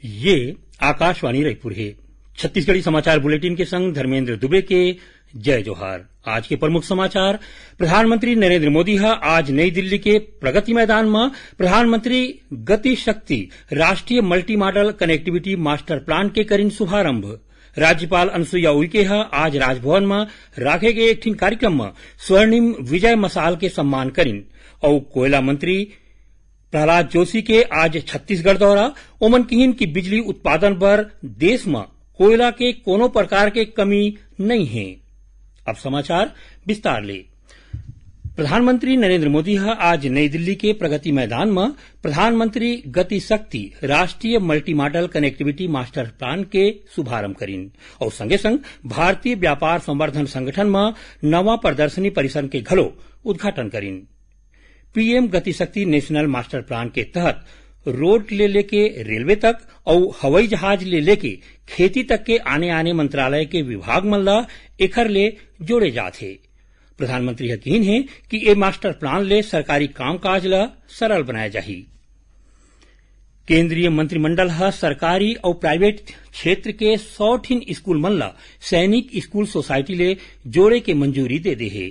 ये आकाशवाणी रायपुर है। छत्तीसगढ़ी समाचार बुलेटिन के संग धर्मेंद्र दुबे के जय जोहार। आज के प्रमुख समाचार। प्रधानमंत्री नरेंद्र मोदी आज नई दिल्ली के प्रगति मैदान में प्रधानमंत्री गति शक्ति राष्ट्रीय multi modal connectivity master plan के करीन शुभारंभ। राज्यपाल अनुसुईया उइके आज राजभवन में राखे गए एक कार्यक्रम में स्वर्णिम विजय मशाल के सम्मान करीन और कोयला मंत्री प्रहलाद जोशी के आज छत्तीसगढ़ दौरा। ओमन किहिन की बिजली उत्पादन पर देश में कोयला के कोनो प्रकार के कमी नहीं है। अब समाचार विस्तार ले। प्रधानमंत्री नरेंद्र मोदी आज नई दिल्ली के प्रगति मैदान में प्रधानमंत्री गति शक्ति राष्ट्रीय multi modal connectivity master plan के शुभारंभ करीन और संगे संग भारतीय व्यापार संवर्धन संगठन में नवा प्रदर्शनी परिसर के घलो उद्घाटन करीन। पीएम गति शक्ति नेशनल मास्टर प्लान के तहत रोड ले लेके रेलवे तक और हवाई जहाज ले लेके खेती तक के आने मंत्रालय के विभाग मन ला एखर ले जोड़े जाथे। प्रधानमंत्री यकीन है कि ये मास्टर प्लान ले सरकारी कामकाज ला सरल बनाया जाही। केंद्रीय मंत्रिमंडल सरकारी और प्राइवेट क्षेत्र के 100 ठिन स्कूल मन ला सैनिक स्कूल सोसाइटी ले जोड़े के मंजूरी दे दे है।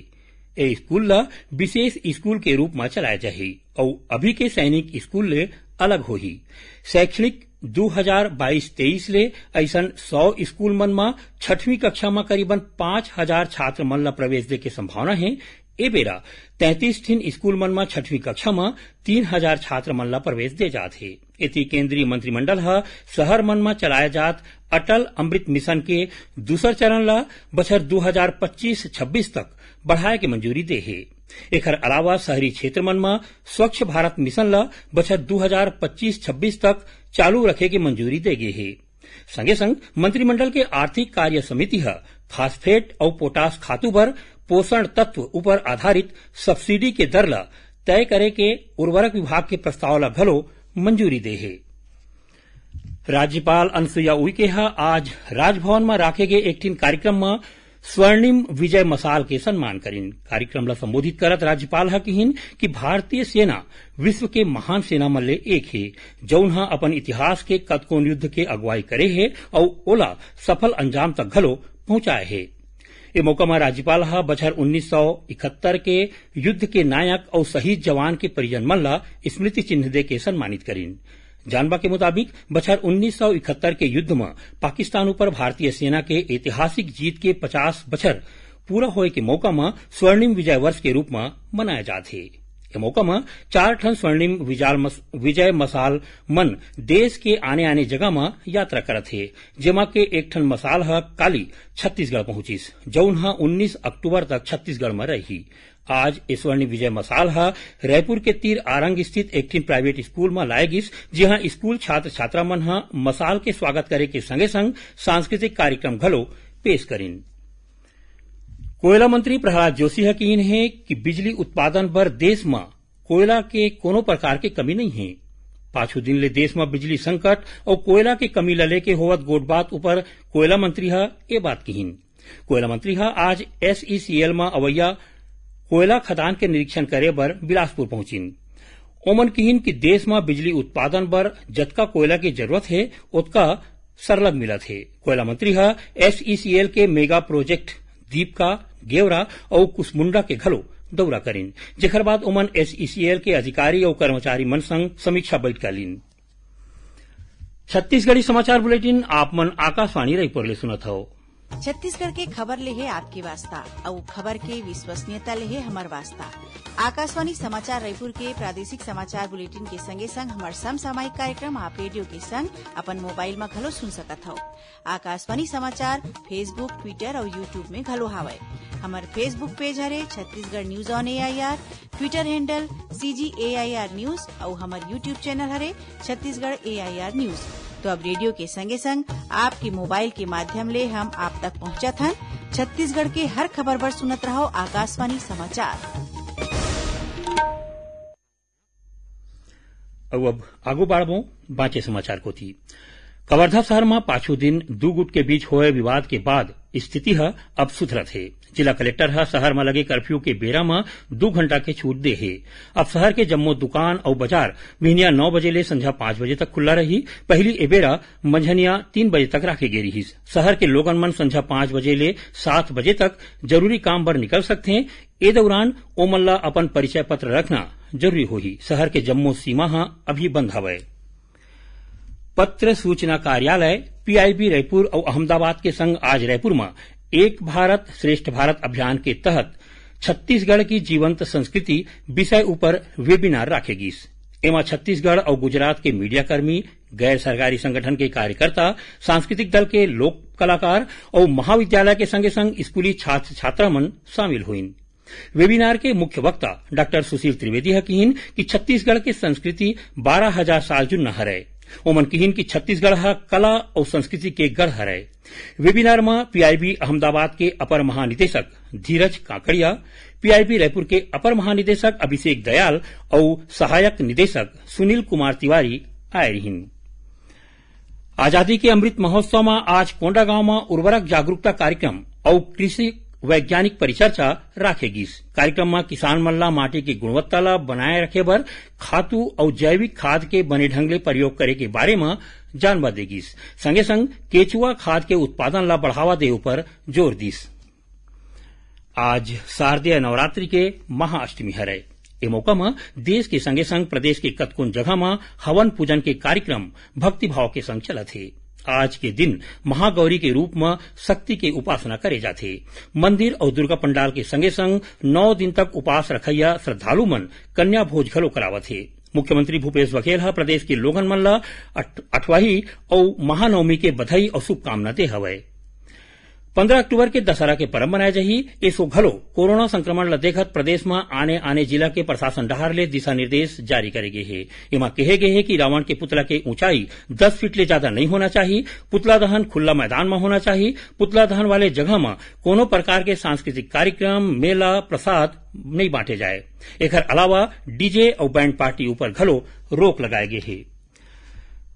ए स्कूल ला विशेष स्कूल के रूप में चलाया जाही और अभी के सैनिक स्कूल ले अलग होही। शैक्षणिक 2022-23 ले ऐसन 100 स्कूल मन में 6वीं कक्षा में करीबन 5000 छात्र मन ला प्रवेश दे के संभावना है। ए बेरा 33 ठिन स्कूल मन में 6वीं कक्षा में 3000 छात्र मन ला प्रवेश दे जाथे। इति केंद्रीय मंत्रिमंडल शहर मन में चलाया जात अटल अमृत मिशन के दूसर चरण ला बछर 2025-26 तक बढ़ाए के मंजूरी दे है। एकर अलावा शहरी क्षेत्र मन में स्वच्छ भारत मिशन ला बछर 2025-26 तक चालू रखे के मंजूरी दे गे है। संगे संग मंत्रिमंडल के आर्थिक कार्य समिति फास्फेट और पोटास खातू पर पोषण तत्व ऊपर आधारित सब्सिडी के दर ला तय करे के उर्वरक विभाग के प्रस्ताव ला घलो मंजूरी दे है। राज्यपाल अनुसुईया उइके आज राजभवन में राखे गए एक कार्यक्रम में स्वर्णिम विजय मशाल के सम्मान करीन। कार्यक्रम ला संबोधित करत राज्यपाल कहिन कि भारतीय सेना विश्व के महान सेना मन ले एक है जौन अपन इतिहास के कतकोन युद्ध के अगुवाई करे है और ओला सफल अंजाम तक घलो पहुंचाए है। ए मौका में राज्यपाल बछर 1971 के युद्ध के नायक और शहीद जवान के परिजन मन ला स्मृति चिन्ह दे के सम्मानित करीन। जानबा के मुताबिक बछर 1971 के युद्ध में पाकिस्तान ऊपर भारतीय सेना के ऐतिहासिक जीत के 50 बछर पूरा होए के मौका में स्वर्णिम विजय वर्ष के रूप में मनाया जाथे। ए मौका में 4 ठन स्वर्णिम विजय मशाल मन देश के आने जगह में यात्रा करत है, जेमा के एक ठन मशाल काली छत्तीसगढ़ पहुंचिस जौन 19 अक्टूबर तक छत्तीसगढ़ में रही। आज स्वर्णिम विजय मशाल रायपुर के तीर आरंग स्थित एक प्राइवेट स्कूल में लाए गिस, जहां स्कूल छात्र छात्रा मन मशाल के स्वागत करे के संगे संग सांस्कृतिक कार्यक्रम घलो पेश करीन। कोयला मंत्री प्रहलाद जोशी यकीन है कि बिजली उत्पादन पर देश में कोयला के कोनो प्रकार के कमी नहीं है। पाछू दिन ले देश में बिजली संकट और कोयला के कमी लले के होवत गोटबात ऊपर कोयला मंत्री ये बात कहिन। कोयला मंत्री आज SECL में अवैया कोयला खदान के निरीक्षण करे बर बिलासपुर पहुंचिन। ओमन कहिन कि देश में बिजली उत्पादन बर जतका कोयला की जरूरत है उतका सरलग मिलत है। कोयला मंत्री SECL के मेगा प्रोजेक्ट दीपका गेवरा और कुसमुंडा के घलो दौरा करीन, जेकर बाद ओमन SECL के अधिकारी और कर्मचारी मन संग समीक्षा बैठक लीन। छत्तीसगढ़ी समाचार बुलेटिन आप मन आकाशवाणी रायपुर ले सुनत हो। छत्तीसगढ़ के खबर ले है आपके वास्ता और खबर के विश्वसनीयता ले है हमार वास्ता। आकाशवाणी समाचार रायपुर के प्रादेशिक समाचार बुलेटिन के संगे संग हमार समसामयिक कार्यक्रम आप रेडियो के संग अपन मोबाइल में घलो सुन सकत हो। आकाशवाणी समाचार फेसबुक, ट्विटर और यूट्यूब में घलो हावय। हमार फेसबुक पेज हरे Chhattisgarh news on AIR, Twitter handle CGAIR news और हमार यूट्यूब चैनल हरे छत्तीसगढ़ AIR न्यूज। तो अब रेडियो के संगे संग आपके मोबाइल के माध्यम ले हम आप तक पहुंचत हन। छत्तीसगढ़ के हर खबर पर सुनत रहो आकाशवाणी समाचार। अब आगू बाढ़बो बाँचे समाचार को थी। कवर्धा शहर में पाछू दिन दू गुट के बीच हुए विवाद के बाद स्थिति अब सुधरत है। जिला कलेक्टर शहर में लगे कर्फ्यू के बेरा में 2 घंटा के छूट दे है। अब शहर के जम्मो दुकान और बाजार बिहनिया 9 बजे ले संझा 5 बजे तक खुला रही। पहली एबेरा मंझनिया 3 बजे तक राखे गे रही। शहर के लोगन मन संझा 5 बजे ले 7 बजे तक जरूरी काम पर निकल सकते हैं। ए दौरान ओमल्ला अपन परिचय पत्र रखना जरूरी होही। शहर के जम्मो सीमा अभी बंद हवै। पत्र सूचना कार्यालय पीआईबी रायपुर और अहमदाबाद के संग आज रायपुर में एक भारत श्रेष्ठ भारत अभियान के तहत छत्तीसगढ़ की जीवंत संस्कृति विषय ऊपर वेबिनार राखेगी। एमा छत्तीसगढ़ और गुजरात के मीडियाकर्मी, गैर सरकारी संगठन के कार्यकर्ता, सांस्कृतिक दल के लोक कलाकार और महाविद्यालय के संगे संग स्कूली छात्र छात्रा मन शामिल हुईन। वेबिनार के मुख्य वक्ता डॉक्टर सुशील त्रिवेदी कहिन कि छत्तीसगढ़ के संस्कृति 12,000 साल जुन्ना हरै। ओमन कहिन कि छत्तीसगढ़ कला और संस्कृति के गढ़ हरै। वेबिनार में पीआईबी अहमदाबाद के अपर महानिदेशक धीरज काकड़िया, पीआईबी रायपुर के अपर महानिदेशक अभिषेक दयाल और सहायक निदेशक सुनील कुमार तिवारी आए रहिन। आजादी के अमृत महोत्सव में आज कोंडागांव में उर्वरक जागरूकता कार्यक्रम और कृषि वैज्ञानिक परिचर्चा राखेगी। कार्यक्रम में किसान मन ला माटी की गुणवत्ता ला बनाए रखे बर खातू और जैविक खाद के बने ढंग ले प्रयोग करे के बारे में जानवा देगी। संगे संग केचुआ खाद के उत्पादन ला बढ़ावा दे ऊपर जोर दीस। आज शारदीय नवरात्रि के महाअष्टमी हरै। ए मौका में देश के संगे संग प्रदेश के कतकोन जगह में हवन पूजन के कार्यक्रम भक्तिभाव के संग चलत है। आज के दिन महागौरी के रूप में शक्ति के उपासना करे जाथे। मंदिर और दुर्गा पंडाल के संगे संग 9 दिन तक उपास रखैया श्रद्धालु मन कन्या भोज घलो करावत है। मुख्यमंत्री भूपेश बघेल प्रदेश के लोगन मन ला अठवाही और महानवमी के बधाई और शुभकामना दे हवै। 15 अक्टूबर के दशहरा के पर्व मनाए जही। एसो घलो कोरोना संक्रमण ला देखत प्रदेश में आने जिला के प्रशासन डहार ले दिशा निर्देश जारी करे गे है। एमा कहे गे है कि रावण के पुतला के ऊंचाई 10 फीट ले ज्यादा नहीं होना चाहिए। पुतला दहन खुला मैदान में होना चाहिए। पुतला दहन वाले जगह में कोनो प्रकार के सांस्कृतिक कार्यक्रम, मेला, प्रसाद नहीं बांटे जाए। एकर अलावा डीजे और बैंड पार्टी ऊपर घलो रोक लगाए गे है।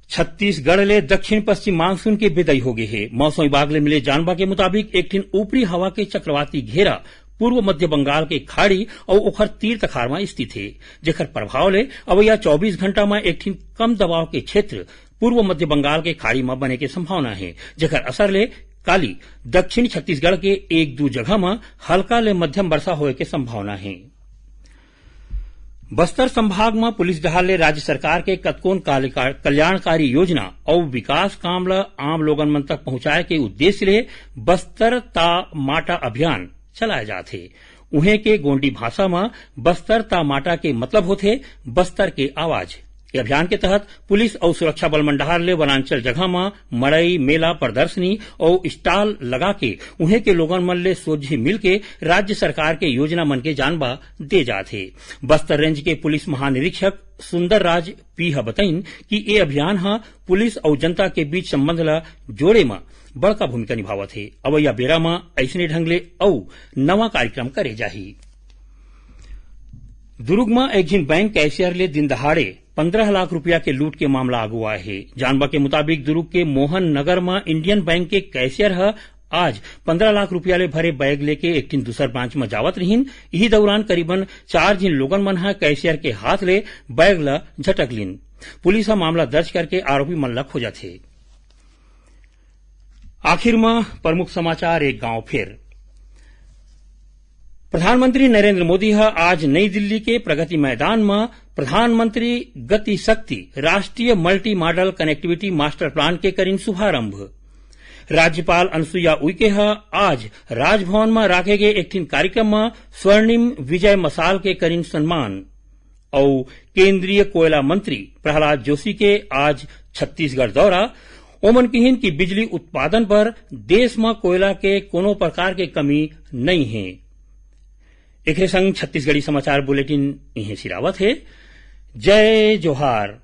छत्तीसगढ़ ले दक्षिण पश्चिम मानसून के विदाई हो गए है। मौसम विभाग ले मिले जानवा के मुताबिक एक ठिन ऊपरी हवा के चक्रवाती घेरा पूर्व मध्य बंगाल के खाड़ी और ओखर तीर तखार में स्थित है, जेकर प्रभाव ले अवैया 24 घंटा में एक ठिन कम दबाव के क्षेत्र पूर्व मध्य बंगाल के खाड़ी में बने के संभावना है, जेकर असर ले काली दक्षिण छत्तीसगढ़ के 1-2 जगह में हल्का ले मध्यम वर्षा होए के संभावना है। बस्तर संभाग में पुलिस डहार ले राज्य सरकार के कतकोन कल्याणकारी योजना और विकास काम ला आम लोगन मन तक पहुंचाए के उद्देश्य ले बस्तर ता माटा अभियान चलाए जाथे। उहे के गोंडी भाषा में बस्तर ता माटा के मतलब होथे बस्तर के आवाज। ये अभियान के तहत पुलिस और सुरक्षा बल मंडहार ले वनांचल जगह में मड़ई, मेला, प्रदर्शनी और स्टॉल लगा के उहे के लोगन मन ले सोझे मिल के राज्य सरकार के योजना मन के जानबा दे जाथे। बस्तर रेंज के पुलिस महानिरीक्षक सुंदर राज पी बताइन कि ये अभियान पुलिस और जनता के बीच संबंध ला जोड़े में बड़का भूमिका निभावत है। अवैया बेरा में ऐसने ढंग ले औ नवा कार्यक्रम करे जाही। दुर्ग में एक जिन बैंक कैशियर ले दिन दहाड़े 15 लाख रुपया के लूट के मामला आगुआ है। जानवा के मुताबिक दुर्ग के मोहन नगर में इंडियन बैंक के कैशियर आज 15 लाख रुपया ले भरे बैग लेके एक दिन दूसर ब्रांच में जावत रहीन। यही दौरान करीबन 4 जिन लोगन मन कैशियर के हाथ ले बैग ला झटक लीन। पुलिस मामला दर्ज करके आरोपी मन ला खोजत है। आखिर में प्रमुख समाचार एक गांव फिर। प्रधानमंत्री नरेंद्र मोदी आज नई दिल्ली के प्रगति मैदान में प्रधानमंत्री गति शक्ति राष्ट्रीय multi modal connectivity master plan के करीन शुभारंभ। राज्यपाल अनुसुईया उइके आज राजभवन में राखे गए एक कार्यक्रम में स्वर्णिम विजय मसाल के करीन सम्मान। और केंद्रीय कोयला मंत्री प्रहलाद जोशी के आज छत्तीसगढ़ दौरा। ओमन कहिन की बिजली उत्पादन पर देश में कोयला के कोनो प्रकार के कमी नहीं है। एक संग छत्तीसगढ़ी समाचार बुलेटिन इहे सिरावत है। जय जोहार।